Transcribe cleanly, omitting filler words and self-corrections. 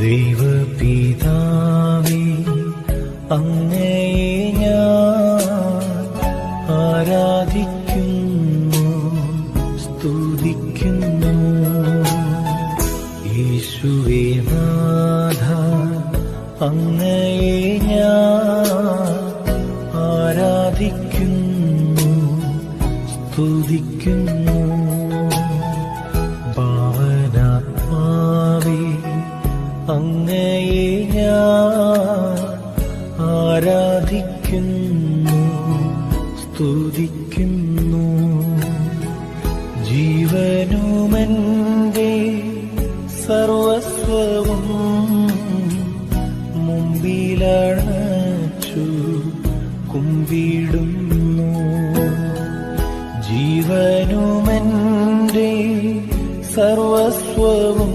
ദൈവപിതാവേ, അങ്ങയെ ഞാൻ ആരാധിക്കുന്നു, സ്തുതിക്കുന്നു. യേശുവേ നാഥ, അങ്ങയെ ഞാൻ ആരാധിക്കുന്നു, സ്തുതിക്കുന്നു. ഭാവനാത്മാവേ, അങ്ങയെ ഞാൻ ആരാധിക്കുന്നു, സ്തുതിക്കുന്നു. ജീവനുമെന്റെ സർവസ്വവും മുമ്പിലണച്ചു കുമ്പിടുന്നു. ജീവനുമെന്റെ സർവസ്വവും